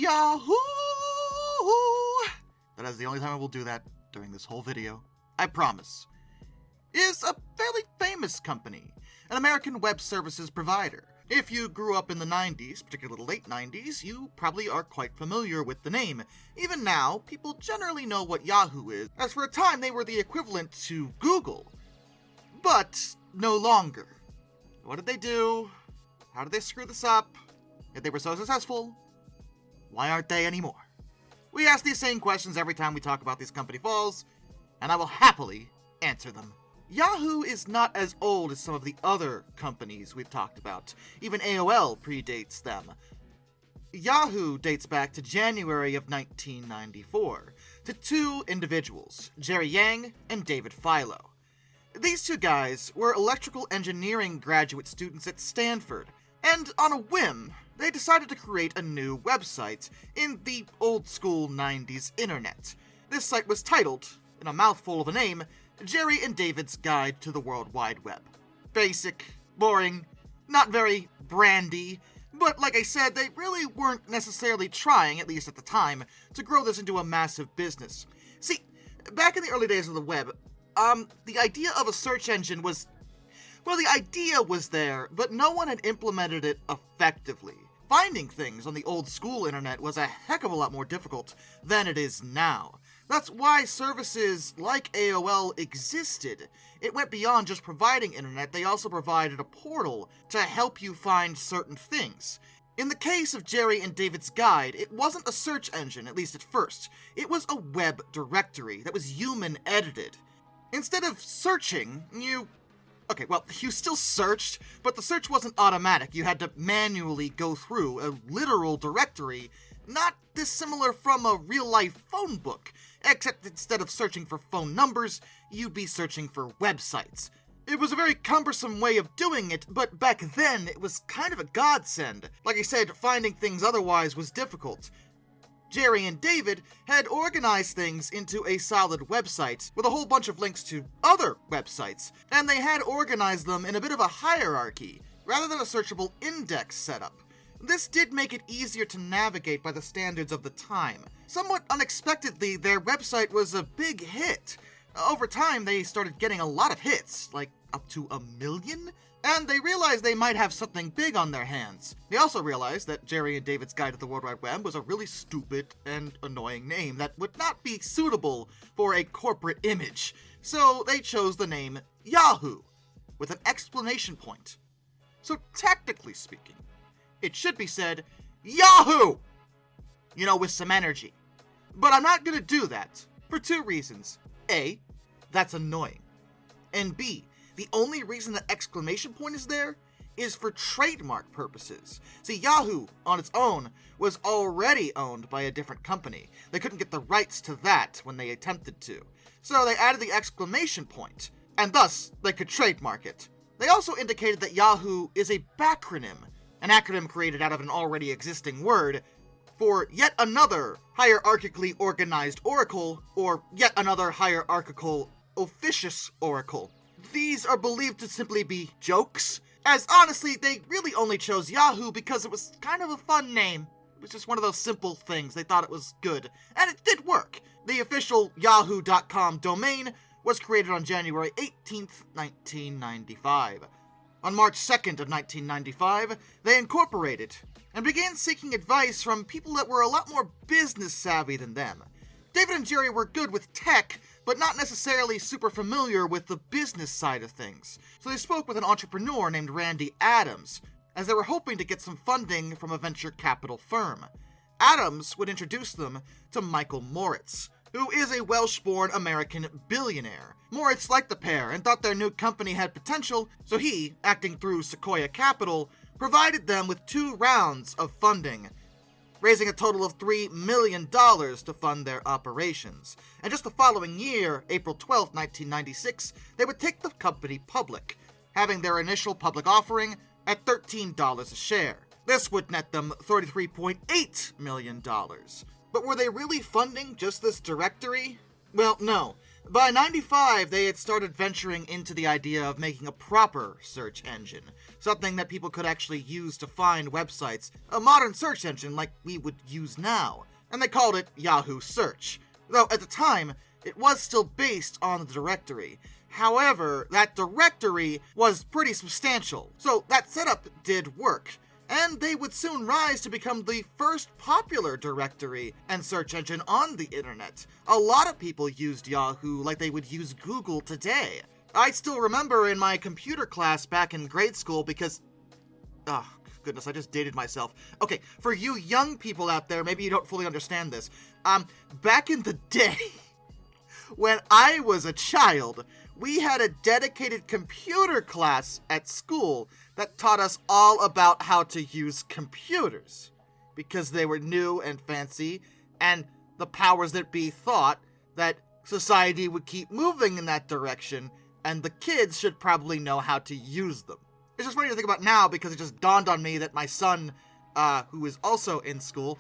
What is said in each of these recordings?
Yahoo! That is the only time I will do that during this whole video. I promise. Is a fairly famous company, an American web services provider. If you grew up in the 90s, particularly the late 90s, you probably are quite familiar with the name. Even now, people generally know what Yahoo is, as for a time they were the equivalent to Google. But no longer. What did they do? How did they screw this up? If they were so successful, why aren't they anymore? We ask these same questions every time we talk about these company falls, and I will happily answer them. Yahoo is not as old as some of the other companies we've talked about. Even AOL predates them. Yahoo dates back to January of 1994, to two individuals, Jerry Yang and David Philo. These two guys were electrical engineering graduate students at Stanford, and on a whim, they decided to create a new website in the old-school 90s internet. This site was titled, in a mouthful of a name, Jerry and David's Guide to the World Wide Web. Basic, boring, not very brandy, but like I said, they really weren't necessarily trying, at least at the time, to grow this into a massive business. See, back in the early days of the web, the idea of a search engine was... well, the idea was there, but no one had implemented it effectively. Finding things on the old school internet was a heck of a lot more difficult than it is now. That's why services like AOL existed. It went beyond just providing internet, they also provided a portal to help you find certain things. In the case of Jerry and David's Guide, it wasn't a search engine, at least at first. It was a web directory that was human edited. Instead of searching, you still searched, but the search wasn't automatic. You had to manually go through a literal directory, not dissimilar from a real-life phone book, except instead of searching for phone numbers, you'd be searching for websites. It was a very cumbersome way of doing it, but back then it was kind of a godsend. Like I said, finding things otherwise was difficult. Jerry and David had organized things into a solid website with a whole bunch of links to other websites, and they had organized them in a bit of a hierarchy, rather than a searchable index setup. This did make it easier to navigate by the standards of the time. Somewhat unexpectedly, their website was a big hit. Over time, they started getting a lot of hits, like up to 1 million, and they realized they might have something big on their hands. They also realized that Jerry and David's Guide to the World Wide Web was a really stupid and annoying name that would not be suitable for a corporate image. So they chose the name Yahoo, with an exclamation point. So technically speaking, it should be said, Yahoo! With some energy. But I'm not gonna do that, for two reasons. A, that's annoying. And B, the only reason that exclamation point is there is for trademark purposes. See, Yahoo, on its own, was already owned by a different company. They couldn't get the rights to that when they attempted to. So they added the exclamation point, and thus they could trademark it. They also indicated that Yahoo is a backronym, an acronym created out of an already existing word, for yet another hierarchically organized oracle, or yet another hierarchical officious oracle. These are believed to simply be jokes, as honestly, they really only chose Yahoo because it was kind of a fun name. It was just one of those simple things. They thought it was good, and it did work. The official yahoo.com domain was created on January 18th, 1995. On March 2nd of 1995, they incorporated and began seeking advice from people that were a lot more business savvy than them. David and Jerry were good with tech, but not necessarily super familiar with the business side of things. So they spoke with an entrepreneur named Randy Adams, as they were hoping to get some funding from a venture capital firm. Adams would introduce them to Michael Moritz, who is a Welsh-born American billionaire. Moritz liked the pair and thought their new company had potential, so he, acting through Sequoia Capital, provided them with 2 rounds of funding, raising a total of $3 million to fund their operations. And just the following year, April 12, 1996, they would take the company public, having their initial public offering at $13 a share. This would net them $33.8 million. But were they really funding just this directory? Well, no. By 95, they had started venturing into the idea of making a proper search engine, something that people could actually use to find websites, a modern search engine like we would use now, and they called it Yahoo Search, though at the time, it was still based on the directory. However, that directory was pretty substantial, so that setup did work, and they would soon rise to become the first popular directory and search engine on the internet. A lot of people used Yahoo like they would use Google today. I still remember in my computer class back in grade school because... oh, goodness, I just dated myself. Okay, for you young people out there, maybe you don't fully understand this. Back in the day, when I was a child, we had a dedicated computer class at school that taught us all about how to use computers, because they were new and fancy, and the powers that be thought that society would keep moving in that direction, and the kids should probably know how to use them. It's just funny to think about now, because it just dawned on me that my son, who is also in school,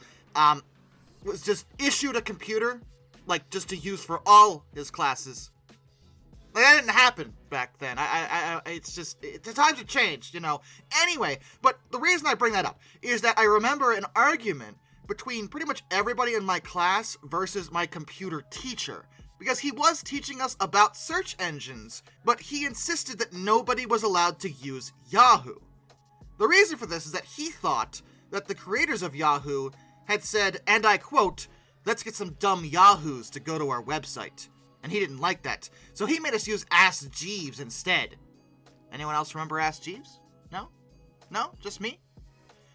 was just issued a computer, like, just to use for all his classes. Like, that didn't happen back then. It's just, the times have changed, you know. Anyway, but the reason I bring that up is that I remember an argument between pretty much everybody in my class versus my computer teacher, because he was teaching us about search engines, but he insisted that nobody was allowed to use Yahoo. The reason for this is that he thought that the creators of Yahoo had said, and I quote, "Let's get some dumb Yahoos to go to our website." And he didn't like that, so he made us use Ask Jeeves instead. Anyone else remember Ask Jeeves? No? No? Just me?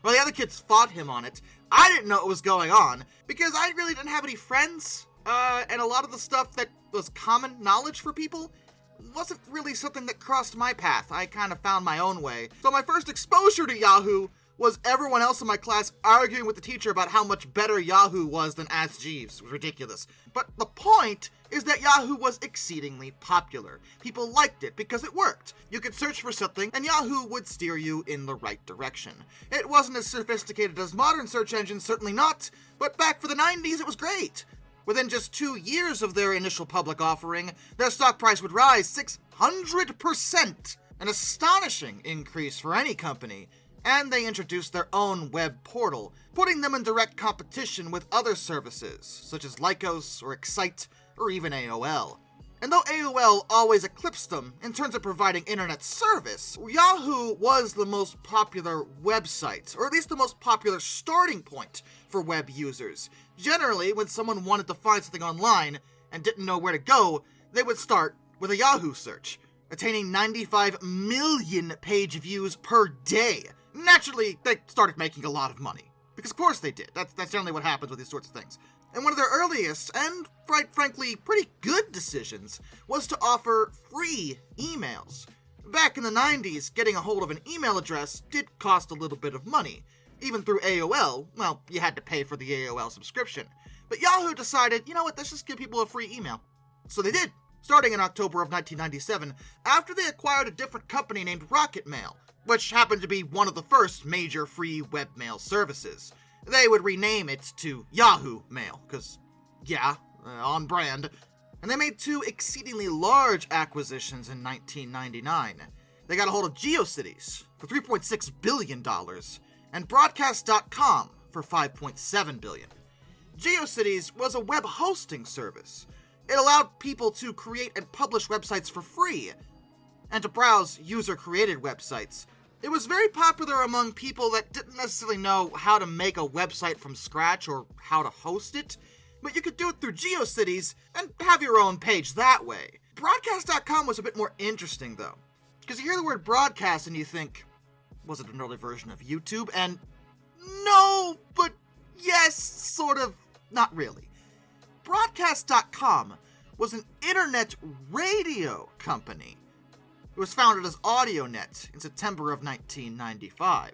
Well, the other kids fought him on it. I didn't know what was going on, because I really didn't have any friends, and a lot of the stuff that was common knowledge for people wasn't really something that crossed my path. I kind of found my own way. So my first exposure to Yahoo was everyone else in my class arguing with the teacher about how much better Yahoo was than Ask Jeeves. It was ridiculous. But the point is that Yahoo was exceedingly popular. People liked it because it worked. You could search for something, and Yahoo would steer you in the right direction. It wasn't as sophisticated as modern search engines, certainly not, but back for the 90s it was great. Within just 2 years of their initial public offering, their stock price would rise 600%, an astonishing increase for any company. And they introduced their own web portal, putting them in direct competition with other services, such as Lycos or Excite, or even AOL. And though AOL always eclipsed them in terms of providing internet service, Yahoo was the most popular website, or at least the most popular starting point for web users. Generally, when someone wanted to find something online and didn't know where to go, they would start with a Yahoo search, attaining 95 million page views per day. Naturally, they started making a lot of money. Because of course they did. That's generally what happens with these sorts of things. And one of their earliest, and quite frankly, pretty good decisions, was to offer free emails. Back in the 90s, getting a hold of an email address did cost a little bit of money. Even through AOL, well, you had to pay for the AOL subscription. But Yahoo decided, you know what, let's just give people a free email. So they did, starting in October of 1997, after they acquired a different company named Rocket Mail, which happened to be one of the first major free webmail services. They would rename it to Yahoo Mail, because, yeah, on brand. And they made 2 exceedingly large acquisitions in 1999. They got a hold of GeoCities for $3.6 billion, and Broadcast.com for $5.7 billion. GeoCities was a web hosting service. It allowed people to create and publish websites for free, and to browse user-created websites. It was very popular among people that didn't necessarily know how to make a website from scratch or how to host it, but you could do it through GeoCities and have your own page that way. Broadcast.com was a bit more interesting, though, because you hear the word broadcast and you think, was it an early version of YouTube? And no, but yes, sort of, not really. Broadcast.com was an internet radio company. It was founded as AudioNet in September of 1995.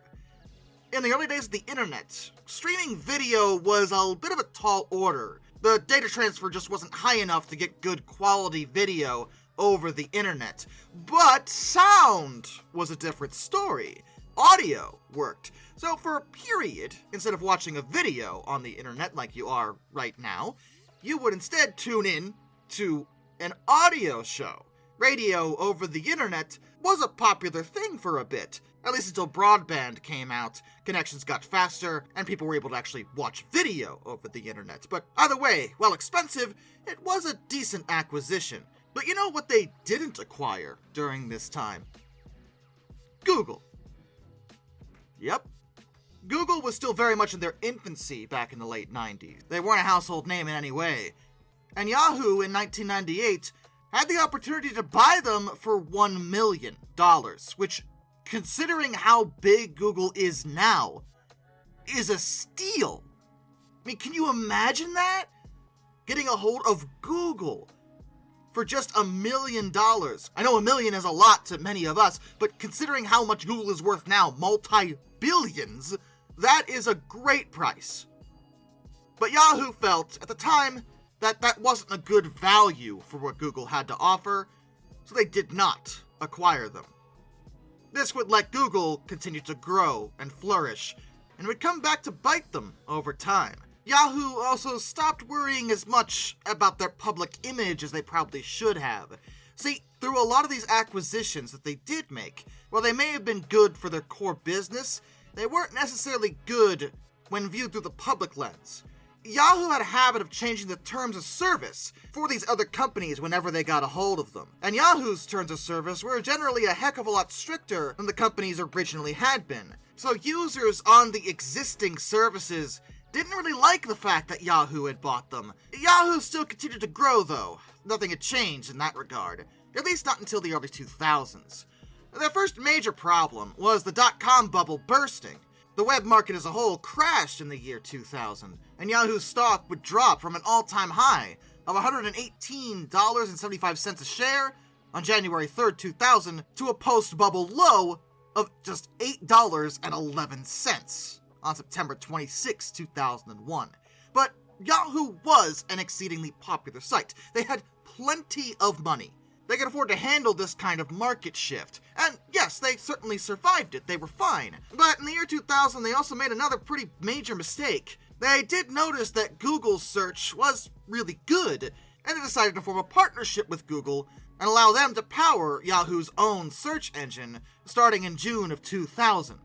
In the early days of the internet, streaming video was a bit of a tall order. The data transfer just wasn't high enough to get good quality video over the internet. But sound was a different story. Audio worked. So for a period, instead of watching a video on the internet like you are right now, you would instead tune in to an audio show. Radio over the internet was a popular thing for a bit, at least until broadband came out, connections got faster, and people were able to actually watch video over the internet. But either way, while expensive, it was a decent acquisition. But you know what they didn't acquire during this time? Google. Yep. Google was still very much in their infancy back in the late 90s. They weren't a household name in any way. And Yahoo in 1998 had the opportunity to buy them for $1 million, which, considering how big Google is now, is a steal. I mean, can you imagine that? Getting a hold of Google for just $1 million. I know $1 million is a lot to many of us, but considering how much Google is worth now, multi-billions, that is a great price. But Yahoo felt, at the time, that wasn't a good value for what Google had to offer, so they did not acquire them. This would let Google continue to grow and flourish, and would come back to bite them over time. Yahoo also stopped worrying as much about their public image as they probably should have. See, through a lot of these acquisitions that they did make, while they may have been good for their core business, they weren't necessarily good when viewed through the public lens. Yahoo had a habit of changing the terms of service for these other companies whenever they got a hold of them. And Yahoo's terms of service were generally a heck of a lot stricter than the companies originally had been. So users on the existing services didn't really like the fact that Yahoo had bought them. Yahoo still continued to grow though. Nothing had changed in that regard, at least not until the early 2000s. Their first major problem was the dot-com bubble bursting. The web market as a whole crashed in the year 2000, and Yahoo's stock would drop from an all-time high of $118.75 a share on January 3rd, 2000 to a post-bubble low of just $8.11 on September 26, 2001. But Yahoo was an exceedingly popular site. They had plenty of money. They could afford to handle this kind of market shift. And yes, they certainly survived it. They were fine. But in the year 2000, they also made another pretty major mistake. They did notice that Google's search was really good, and they decided to form a partnership with Google and allow them to power Yahoo's own search engine starting in June of 2000.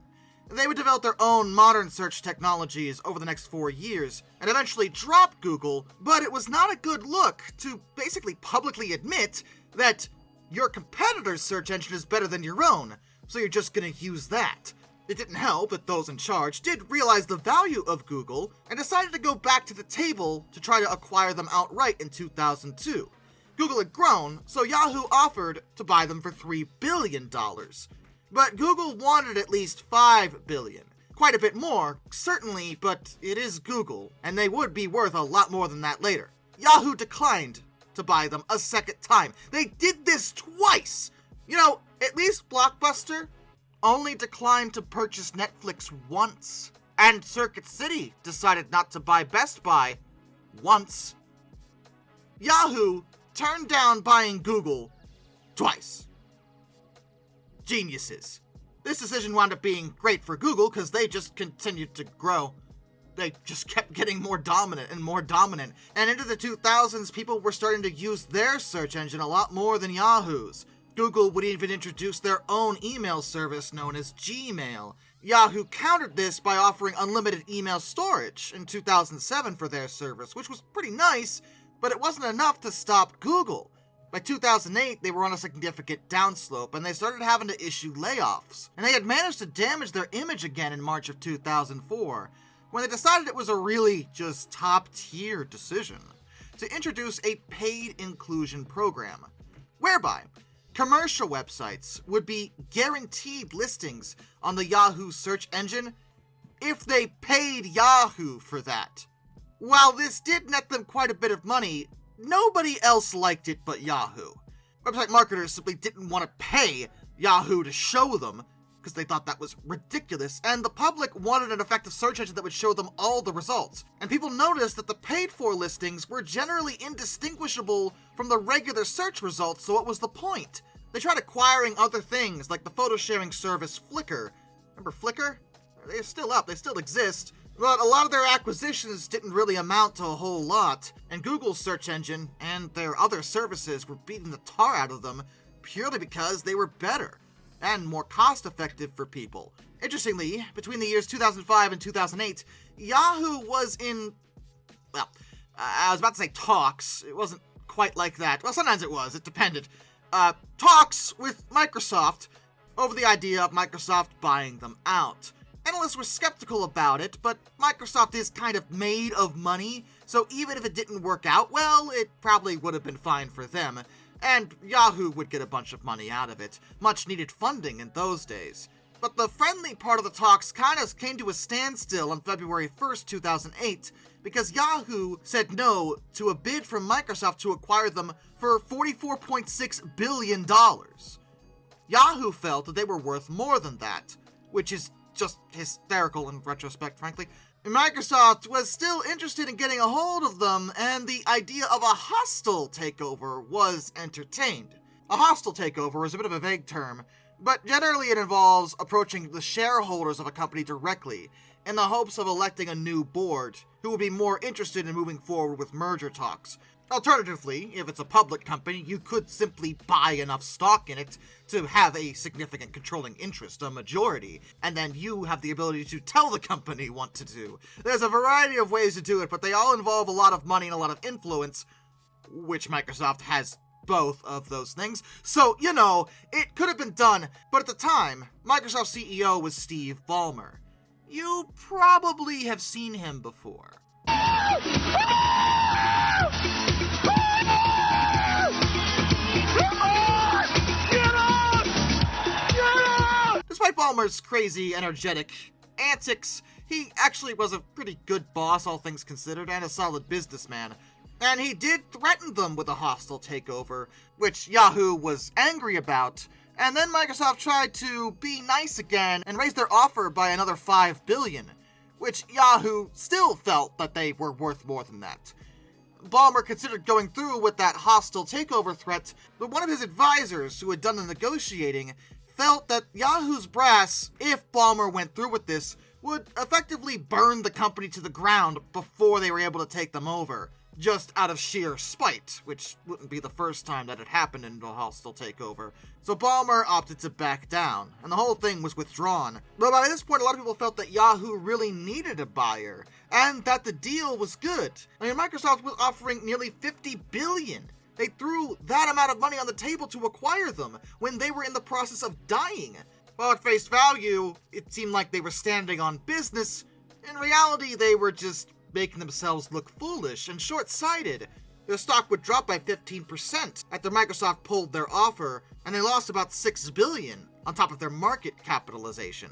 They would develop their own modern search technologies over the next 4 years, and eventually drop Google, but it was not a good look to basically publicly admit that your competitor's search engine is better than your own, so you're just gonna use that. It didn't help that those in charge did realize the value of Google and decided to go back to the table to try to acquire them outright in 2002. Google had grown, so Yahoo offered to buy them for $3 billion. But Google wanted at least $5 billion. Quite a bit more, certainly, but it is Google, and they would be worth a lot more than that later. Yahoo declined to buy them a second time. They did this twice! You know, at least Blockbuster only declined to purchase Netflix once. And Circuit City decided not to buy Best Buy once. Yahoo turned down buying Google twice. Geniuses. This decision wound up being great for Google because they just continued to grow. They just kept getting more dominant and more dominant. And into the 2000s, people were starting to use their search engine a lot more than Yahoo's. Google would even introduce their own email service known as Gmail. Yahoo countered this by offering unlimited email storage in 2007 for their service, which was pretty nice, but it wasn't enough to stop Google. By 2008, they were on a significant downslope, and they started having to issue layoffs. And they had managed to damage their image again in March of 2004, when they decided it was a really just top-tier decision to introduce a paid inclusion program, whereby commercial websites would be guaranteed listings on the Yahoo search engine if they paid Yahoo for that. While this did net them quite a bit of money, nobody else liked it but Yahoo. Website marketers simply didn't want to pay Yahoo to show them because they thought that was ridiculous, and the public wanted an effective search engine that would show them all the results. And people noticed that the paid-for listings were generally indistinguishable from the regular search results, so what was the point? They tried acquiring other things, like the photo-sharing service Flickr. Remember Flickr? They're still up, they still exist. But a lot of their acquisitions didn't really amount to a whole lot, and Google's search engine and their other services were beating the tar out of them purely because they were better and more cost-effective for people. Interestingly, between the years 2005 and 2008, Yahoo was in, well, I was about to say talks. It wasn't quite like that. Well, sometimes it was. It depended. Talks with Microsoft over the idea of Microsoft buying them out. Analysts were skeptical about it, but Microsoft is kind of made of money, so even if it didn't work out well, it probably would have been fine for them, and Yahoo would get a bunch of money out of it. Much needed funding in those days. But the friendly part of the talks kind of came to a standstill on February 1st, 2008, because Yahoo said no to a bid from Microsoft to acquire them for $44.6 billion. Yahoo felt that they were worth more than that, which is just hysterical in retrospect, frankly. Microsoft was still interested in getting a hold of them, and the idea of a hostile takeover was entertained. A hostile takeover is a bit of a vague term, but generally it involves approaching the shareholders of a company directly in the hopes of electing a new board who would be more interested in moving forward with merger talks. Alternatively, if it's a public company, you could simply buy enough stock in it to have a significant controlling interest, a majority, and then you have the ability to tell the company what to do. There's a variety of ways to do it, but they all involve a lot of money and a lot of influence, which Microsoft has both of those things. So, it could have been done, but at the time, Microsoft CEO was Steve Ballmer. You probably have seen him before. Despite Ballmer's crazy, energetic antics, he actually was a pretty good boss, all things considered, and a solid businessman. And he did threaten them with a hostile takeover, which Yahoo was angry about. And then Microsoft tried to be nice again and raise their offer by another $5 billion, which Yahoo still felt that they were worth more than that. Ballmer considered going through with that hostile takeover threat, but one of his advisors, who had done the negotiating, felt that Yahoo's brass, if Ballmer went through with this, would effectively burn the company to the ground before they were able to take them over, just out of sheer spite, which wouldn't be the first time that had happened in a hostile takeover. So Ballmer opted to back down, and the whole thing was withdrawn. But by this point, a lot of people felt that Yahoo really needed a buyer, and that the deal was good. I mean, Microsoft was offering nearly $50 billion. They threw that amount of money on the table to acquire them when they were in the process of dying. While at face value, it seemed like they were standing on business, in reality they were just making themselves look foolish and short-sighted. Their stock would drop by 15% after Microsoft pulled their offer, and they lost about $6 billion on top of their market capitalization.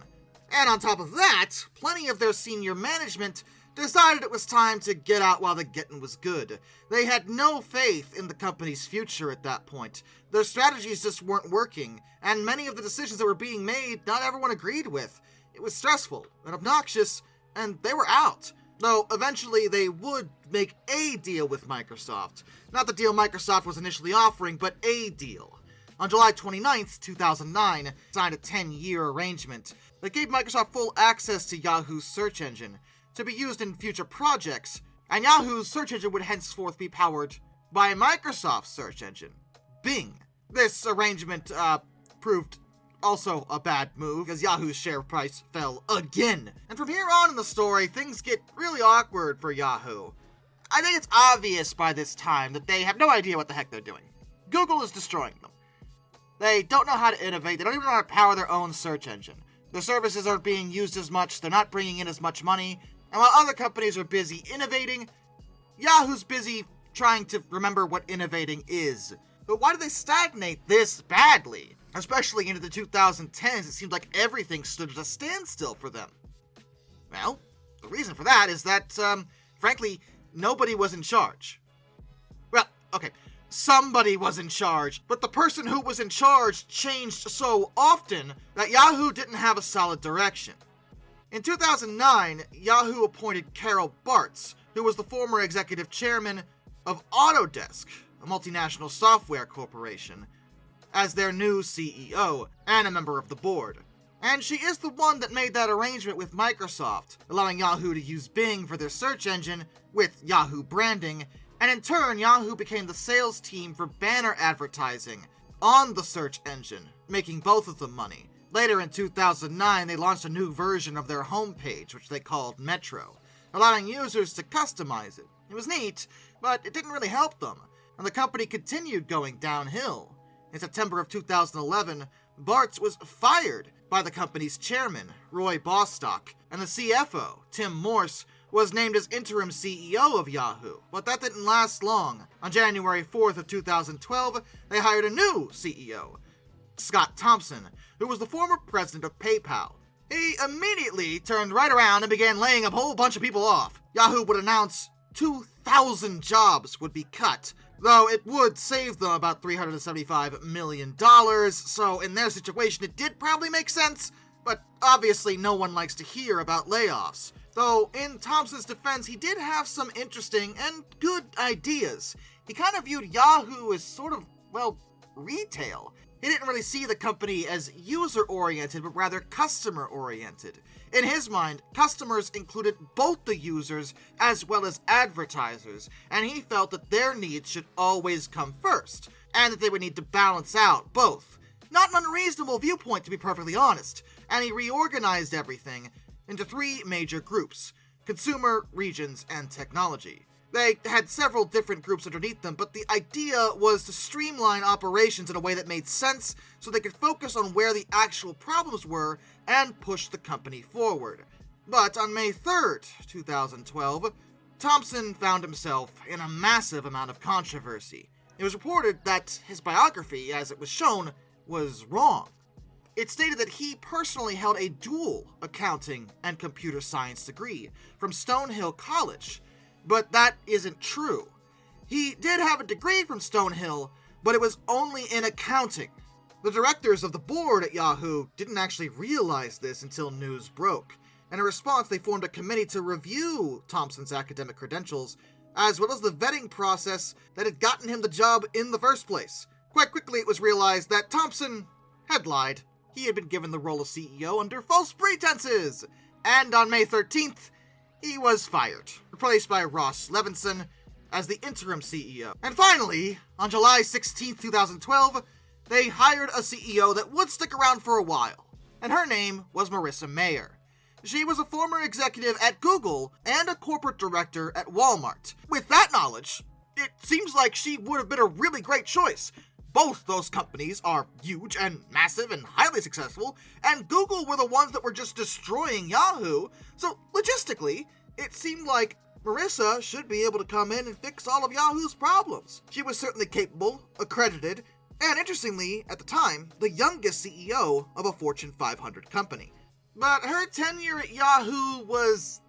And on top of that, plenty of their senior management decided it was time to get out while the getting was good. They had no faith in the company's future at that point. Their strategies just weren't working, and many of the decisions that were being made, not everyone agreed with. It was stressful and obnoxious, and they were out. Though eventually they would make a deal with Microsoft. Not the deal Microsoft was initially offering, but a deal. On July 29th, 2009, signed a 10-year arrangement that gave Microsoft full access to Yahoo's search engine to be used in future projects, and Yahoo's search engine would henceforth be powered by Microsoft's search engine, Bing. This arrangement proved also a bad move, as Yahoo's share price fell again. And from here on in the story, things get really awkward for Yahoo. I think it's obvious by this time that they have no idea what the heck they're doing. Google is destroying them. They don't know how to innovate, they don't even know how to power their own search engine. Their services aren't being used as much, they're not bringing in as much money, and while other companies are busy innovating, Yahoo's busy trying to remember what innovating is. But why do they stagnate this badly? Especially into the 2010s, it seemed like everything stood at a standstill for them. Well, the reason for that is that, frankly, nobody was in charge. Well, okay, somebody was in charge, but the person who was in charge changed so often that Yahoo didn't have a solid direction. In 2009, Yahoo appointed Carol Bartz, who was the former executive chairman of Autodesk, a multinational software corporation, as their new CEO and a member of the board. And she is the one that made that arrangement with Microsoft, allowing Yahoo to use Bing for their search engine with Yahoo branding, and in turn, Yahoo became the sales team for banner advertising on the search engine, making both of them money. Later in 2009, they launched a new version of their homepage, which they called Metro, allowing users to customize it. It was neat, but it didn't really help them, and the company continued going downhill. In September of 2011, Bartz was fired by the company's chairman, Roy Bostock, and the CFO, Tim Morse, was named as interim CEO of Yahoo. But that didn't last long. On January 4th of 2012, they hired a new CEO, Scott Thompson, who was the former president of PayPal. He immediately turned right around and began laying a whole bunch of people off. Yahoo would announce 2,000 jobs would be cut, though it would save them about $375 million, so in their situation it did probably make sense, but obviously no one likes to hear about layoffs. Though, in Thompson's defense, he did have some interesting and good ideas. He kind of viewed Yahoo as sort of, well, retail. He didn't really see the company as user-oriented, but rather customer-oriented. In his mind, customers included both the users as well as advertisers, and he felt that their needs should always come first, and that they would need to balance out both. Not an unreasonable viewpoint, to be perfectly honest, and he reorganized everything into three major groups: consumer, regions, and technology. They had several different groups underneath them, but the idea was to streamline operations in a way that made sense so they could focus on where the actual problems were and push the company forward. But on May 3rd, 2012, Thompson found himself in a massive amount of controversy. It was reported that his biography, as it was shown, was wrong. It stated that he personally held a dual accounting and computer science degree from Stonehill College, but that isn't true. He did have a degree from Stonehill, but it was only in accounting. The directors of the board at Yahoo didn't actually realize this until news broke. In response, they formed a committee to review Thompson's academic credentials, as well as the vetting process that had gotten him the job in the first place. Quite quickly, it was realized that Thompson had lied. He had been given the role of CEO under false pretenses, and on May 13th, he was fired, replaced by Ross Levinson as the interim CEO. And finally, on July 16, 2012, they hired a CEO that would stick around for a while, and her name was Marissa Mayer. She was a former executive at Google and a corporate director at Walmart. With that knowledge, it seems like she would have been a really great choice. Both those companies are huge and massive and highly successful, and Google were the ones that were just destroying Yahoo, so logistically, it seemed like Marissa should be able to come in and fix all of Yahoo's problems. She was certainly capable, accredited, and interestingly, at the time, the youngest CEO of a Fortune 500 company. But her tenure at Yahoo was,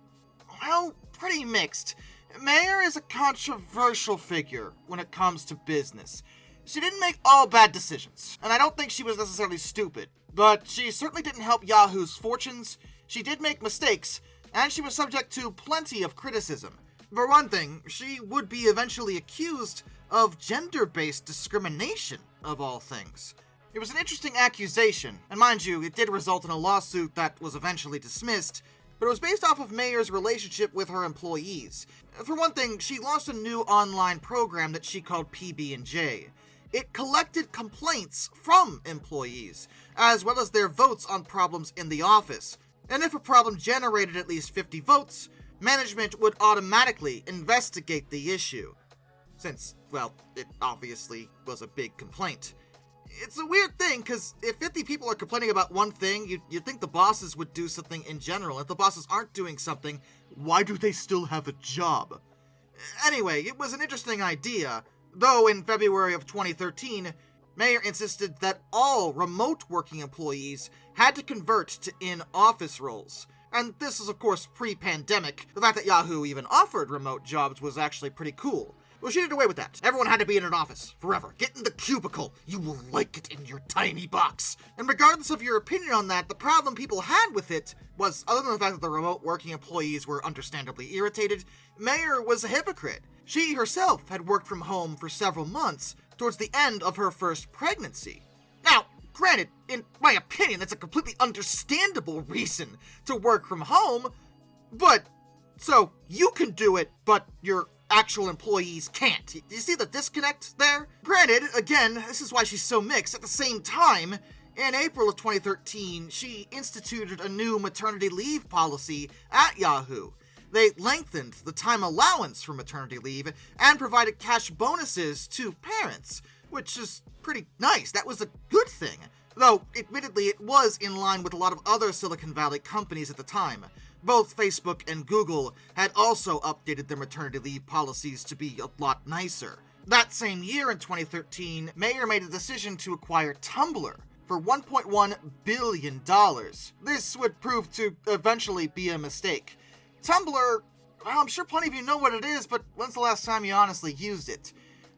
well, pretty mixed. Mayer is a controversial figure when it comes to business. She didn't make all bad decisions, and I don't think she was necessarily stupid, but she certainly didn't help Yahoo's fortunes. She did make mistakes, and she was subject to plenty of criticism. For one thing, she would be eventually accused of gender-based discrimination, of all things. It was an interesting accusation, and mind you, it did result in a lawsuit that was eventually dismissed, but it was based off of Mayer's relationship with her employees. For one thing, she launched a new online program that she called PB&J. It collected complaints from employees, as well as their votes on problems in the office. And if a problem generated at least 50 votes, management would automatically investigate the issue. Since, well, it obviously was a big complaint. It's a weird thing, because if 50 people are complaining about one thing, you'd think the bosses would do something in general. If the bosses aren't doing something, why do they still have a job? Anyway, it was an interesting idea, though in February of 2013, Mayer insisted that all remote working employees had to convert to in-office roles. And this is of course pre-pandemic. The fact that Yahoo even offered remote jobs was actually pretty cool. Well, she did away with that. Everyone had to be in an office, forever. Get in the cubicle. You will like it in your tiny box. And regardless of your opinion on that, the problem people had with it was, other than the fact that the remote working employees were understandably irritated, Mayer was a hypocrite. She herself had worked from home for several months, towards the end of her first pregnancy. Now, Granted, in my opinion, that's a completely understandable reason to work from home, but so you can do it, but your actual employees can't. You see the disconnect there? Granted, again, this is why she's so mixed. At the same time, in April of 2013, she instituted a new maternity leave policy at Yahoo. They lengthened the time allowance for maternity leave and provided cash bonuses to parents, which is pretty nice. That was a good thing. Though, admittedly, it was in line with a lot of other Silicon Valley companies at the time. Both Facebook and Google had also updated their maternity leave policies to be a lot nicer. That same year in 2013, Mayer made a decision to acquire Tumblr for $1.1 billion. This would prove to eventually be a mistake. Tumblr, well, I'm sure plenty of you know what it is, but when's the last time you honestly used it?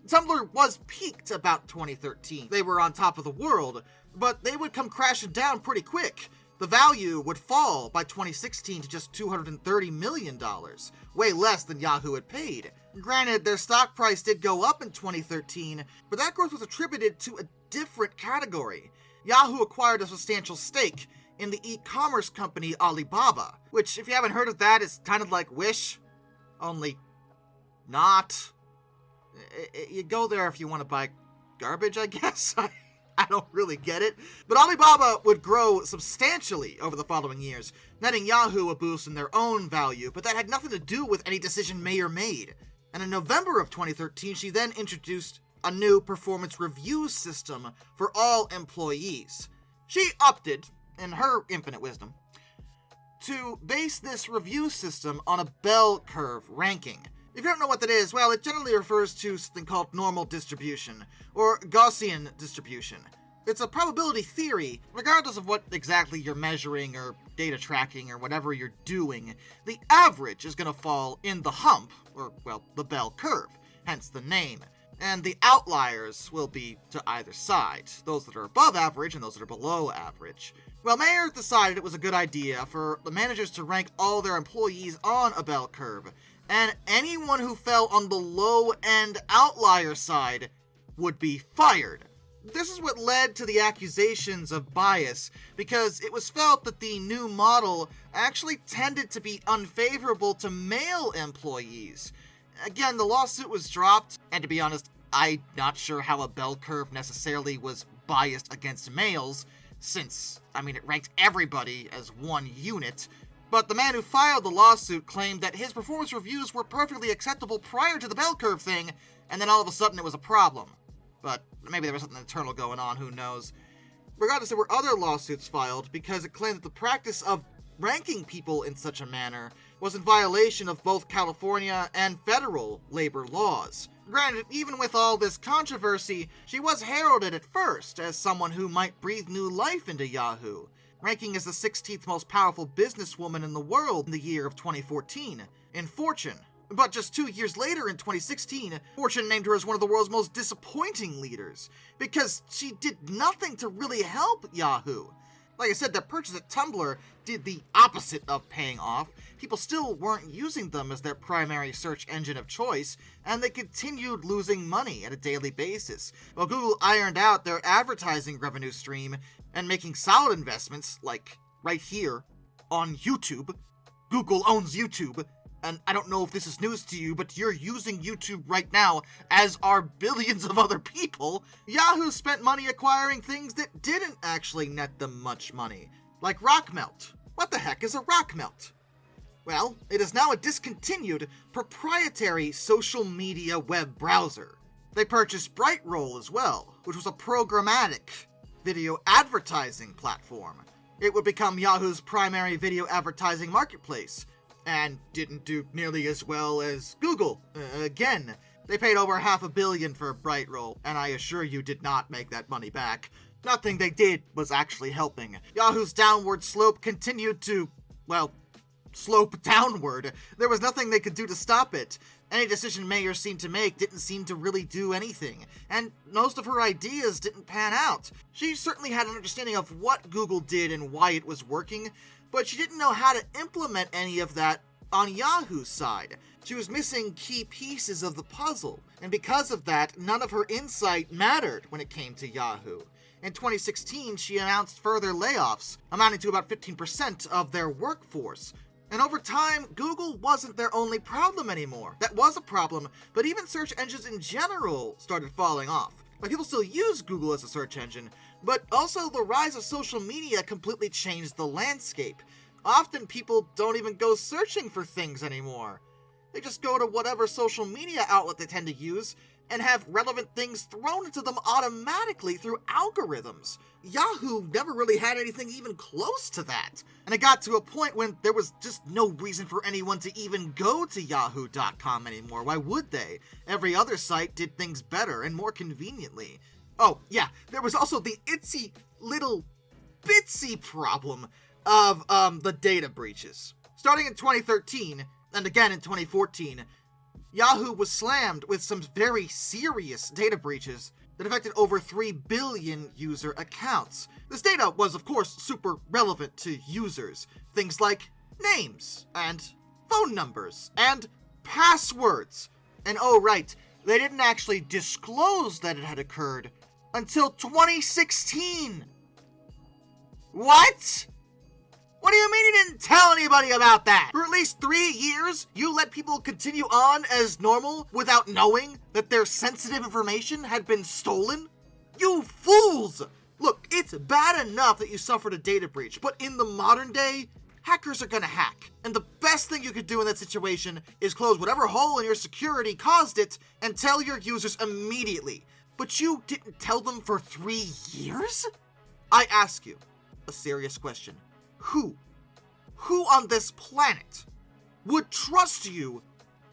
Tumblr was peaked about 2013. They were on top of the world, but they would come crashing down pretty quick. The value would fall by 2016 to just $230 million, way less than Yahoo had paid. Granted, their stock price did go up in 2013, but that growth was attributed to a different category. Yahoo acquired a substantial stake in the e-commerce company Alibaba, which, if you haven't heard of that, is kind of like Wish, only not. You go there if you want to buy garbage, I guess. I don't really get it. But Alibaba would grow substantially over the following years, netting Yahoo a boost in their own value, but that had nothing to do with any decision Mayer made. And in November of 2013, she then introduced a new performance review system for all employees. She opted, in her infinite wisdom, to base this review system on a bell curve ranking. If you don't know what that is, well, it generally refers to something called normal distribution, or Gaussian distribution. It's a probability theory. Regardless of what exactly you're measuring or data tracking or whatever you're doing, the average is going to fall in the hump, or, well, the bell curve, hence the name. And the outliers will be to either side, those that are above average and those that are below average. Well, Mayer decided it was a good idea for the managers to rank all their employees on a bell curve, and anyone who fell on the low-end outlier side would be fired. This is what led to the accusations of bias, because it was felt that the new model actually tended to be unfavorable to male employees. Again, the lawsuit was dropped, and to be honest, I'm not sure how a bell curve necessarily was biased against males, since, it ranked everybody as one unit. But the man who filed the lawsuit claimed that his performance reviews were perfectly acceptable prior to the bell curve thing, and then all of a sudden it was a problem. But maybe there was something internal going on, who knows. Regardless, there were other lawsuits filed because it claimed that the practice of ranking people in such a manner was in violation of both California and federal labor laws. Granted, even with all this controversy, she was heralded at first as someone who might breathe new life into Yahoo, ranking as the 16th most powerful businesswoman in the world in the year of 2014 in Fortune. But just 2 years later, in 2016, Fortune named her as one of the world's most disappointing leaders, because she did nothing to really help Yahoo. Like I said, that purchase at Tumblr did the opposite of paying off. People still weren't using them as their primary search engine of choice, and they continued losing money at a daily basis, while Google ironed out their advertising revenue stream and making solid investments, like right here, on YouTube. Google owns YouTube, and I don't know if this is news to you, but you're using YouTube right now, as are billions of other people. Yahoo spent money acquiring things that didn't actually net them much money, like Rockmelt. What the heck is a Rockmelt? Well, it is now a discontinued, proprietary social media web browser. They purchased Brightroll as well, which was a programmatic video advertising platform. It would become Yahoo's primary video advertising marketplace, and didn't do nearly as well as Google. Again, they paid over $500 million for Brightroll, and I assure you did not make that money back. Nothing they did was actually helping. Yahoo's downward slope continued to, slope downward. There was nothing they could do to stop it. Any decision Mayer seemed to make didn't seem to really do anything, and most of her ideas didn't pan out. She certainly had an understanding of what Google did and why it was working, but she didn't know how to implement any of that on Yahoo's side. She was missing key pieces of the puzzle, and because of that, none of her insight mattered when it came to Yahoo. In 2016, she announced further layoffs, amounting to about 15% of their workforce. And over time, Google wasn't their only problem anymore. That was a problem, but even search engines in general started falling off. Like, people still use Google as a search engine, but also the rise of social media completely changed the landscape. Often people don't even go searching for things anymore. They just go to whatever social media outlet they tend to use and have relevant things thrown into them automatically through algorithms. Yahoo never really had anything even close to that. And it got to a point when there was just no reason for anyone to even go to yahoo.com anymore. Why would they? Every other site did things better and more conveniently. Oh, yeah, there was also the itsy little bitsy problem of the data breaches. Starting in 2013, and again in 2014, Yahoo was slammed with some very serious data breaches that affected over 3 billion user accounts. This data was, of course, super relevant to users. Things like names, and phone numbers, and passwords. And oh right, they didn't actually disclose that it had occurred until 2016. What? What do you mean you didn't tell anybody about that? For at least 3 years, you let people continue on as normal without knowing that their sensitive information had been stolen? You fools! Look, it's bad enough that you suffered a data breach, but in the modern day, hackers are gonna hack. And the best thing you could do in that situation is close whatever hole in your security caused it and tell your users immediately. But you didn't tell them for 3 years? I ask you a serious question. Who on this planet would trust you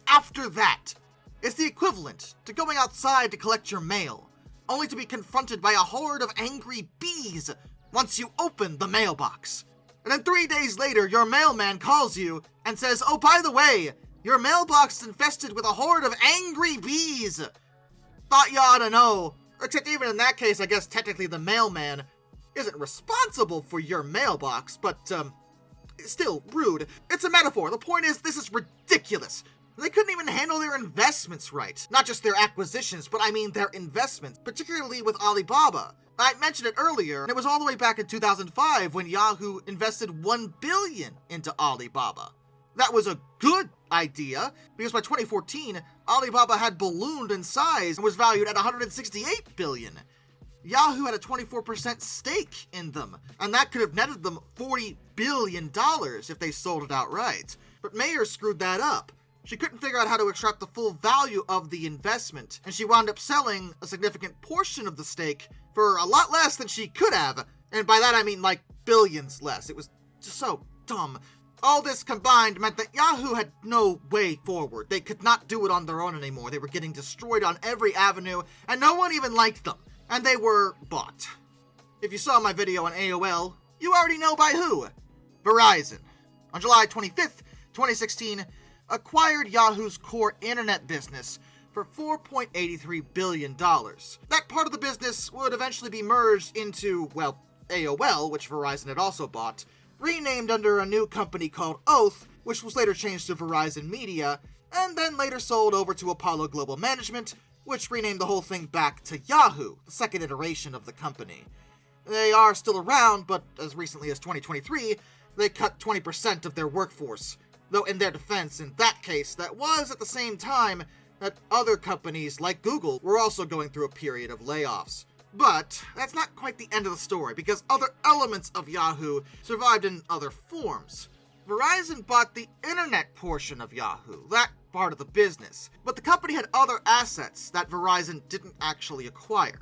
after that? It's the equivalent to going outside to collect your mail, only to be confronted by a horde of angry bees once you open the mailbox. And then 3 days later, your mailman calls you and says, oh, by the way, your mailbox is infested with a horde of angry bees. Thought you ought to know. Except even in that case, I guess technically the mailman isn't responsible for your mailbox, but, still rude. It's a metaphor. The point is, this is ridiculous. They couldn't even handle their investments right. Not just their acquisitions, but I mean their investments, particularly with Alibaba. I mentioned it earlier, and it was all the way back in 2005 when Yahoo invested $1 billion into Alibaba. That was a good idea, because by 2014, Alibaba had ballooned in size and was valued at $168 billion. Yahoo had a 24% stake in them, and that could have netted them $40 billion if they sold it outright. But Mayer screwed that up. She couldn't figure out how to extract the full value of the investment, and she wound up selling a significant portion of the stake for a lot less than she could have. And by that I mean like billions less. It was just so dumb. All this combined meant that Yahoo had no way forward. They could not do it on their own anymore. They were getting destroyed on every avenue, and no one even liked them. And they were bought. If you saw my video on AOL, you already know by who. Verizon, on July 25th, 2016, acquired Yahoo's core internet business for $4.83 billion. That part of the business would eventually be merged into, well, AOL, which Verizon had also bought, renamed under a new company called Oath, which was later changed to Verizon Media, and then later sold over to Apollo Global Management, which renamed the whole thing back to Yahoo, the second iteration of the company. They are still around, but as recently as 2023, they cut 20% of their workforce. Though in their defense, in that case, that was at the same time that other companies like Google were also going through a period of layoffs. But that's not quite the end of the story, because other elements of Yahoo survived in other forms. Verizon bought the internet portion of Yahoo, that part of the business, but the company had other assets that Verizon didn't actually acquire.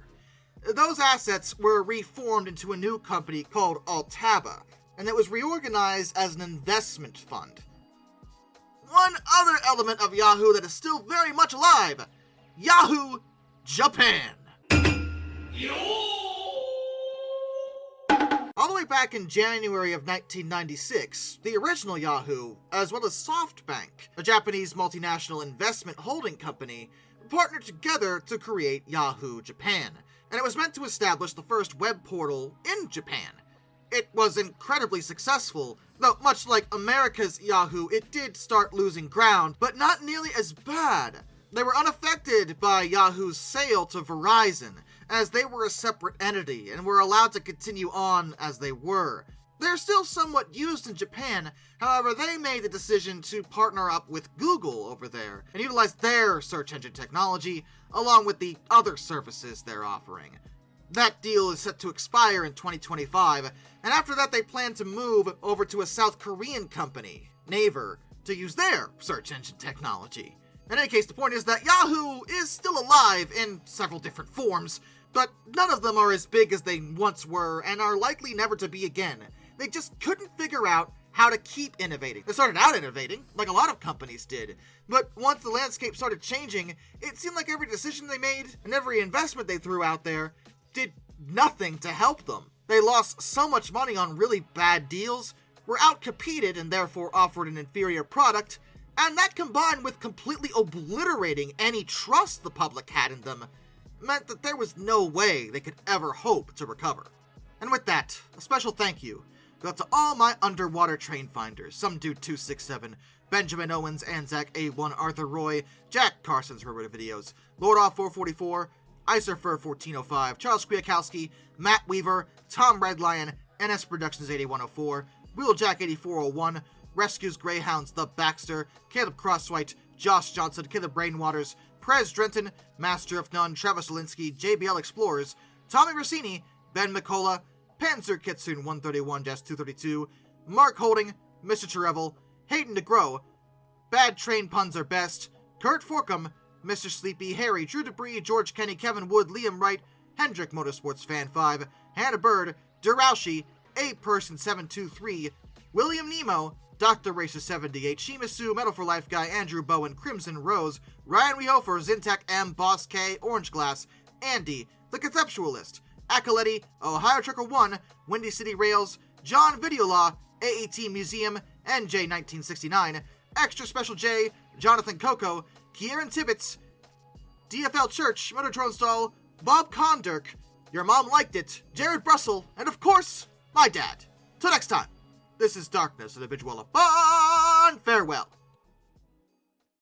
Those assets were reformed into a new company called Altaba, and it was reorganized as an investment fund. One other element of Yahoo that is still very much alive: Yahoo Japan. All the way back in January of 1996, the original Yahoo, as well as SoftBank, a Japanese multinational investment holding company, partnered together to create Yahoo Japan, and it was meant to establish the first web portal in Japan. It was incredibly successful, though much like America's Yahoo, it did start losing ground, but not nearly as bad. They were unaffected by Yahoo's sale to Verizon, as they were a separate entity and were allowed to continue on as they were. They're still somewhat used in Japan, however they made the decision to partner up with Google over there and utilize their search engine technology along with the other services they're offering. That deal is set to expire in 2025, and after that they plan to move over to a South Korean company, Naver, to use their search engine technology. In any case, the point is that Yahoo is still alive in several different forms, but none of them are as big as they once were and are likely never to be again. They just couldn't figure out how to keep innovating. They started out innovating, like a lot of companies did, but once the landscape started changing, it seemed like every decision they made and every investment they threw out there did nothing to help them. They lost so much money on really bad deals, were outcompeted and therefore offered an inferior product, and that combined with completely obliterating any trust the public had in them, meant that there was no way they could ever hope to recover. And with that, a special thank you go out to all my underwater train finders, Some Dude 267, Benjamin Owens, Anzac A1, Arthur Roy, Jack Carson's River Videos, Lord Off 444, Icerfer 1405, Charles Kwiatkowski, Matt Weaver, Tom Redlion, NS Productions 8104, Wheeljack 8401, Rescues Greyhounds The Baxter, Caleb Crosswhite, Josh Johnson, Caleb Brainwaters, Prez Drenton, Master of None, Travis Alinsky, JBL Explorers, Tommy Rossini, Ben McCullough, Panzer Kitsune 131-232, Mark Holding, Mr. Cherevel, Hayden DeGrow, Bad Train Puns Are Best, Kurt Forkham, Mr. Sleepy, Harry, Drew Debris, George Kenny, Kevin Wood, Liam Wright, Hendrick Motorsports Fan 5, Hannah Bird, Duraushi, A-Person 723, William Nemo, Dr. Racer 78, Shimasu, Metal for Life Guy, Andrew Bowen, Crimson Rose, Ryan Wehofer, Zintac M, Boss K, Orange Glass, Andy, The Conceptualist, Acoletti, Ohio Trucker 1, Windy City Rails, John Videolaw, AET Museum, NJ 1969, Extra Special J, Jonathan Coco, Kieran Tibbetts, DFL Church, Motor Drone Stall, Bob Condirk, Your Mom Liked It, Jared Brussel, and of course, my dad. Till next time, this is Darkness, individual of fun. Farewell.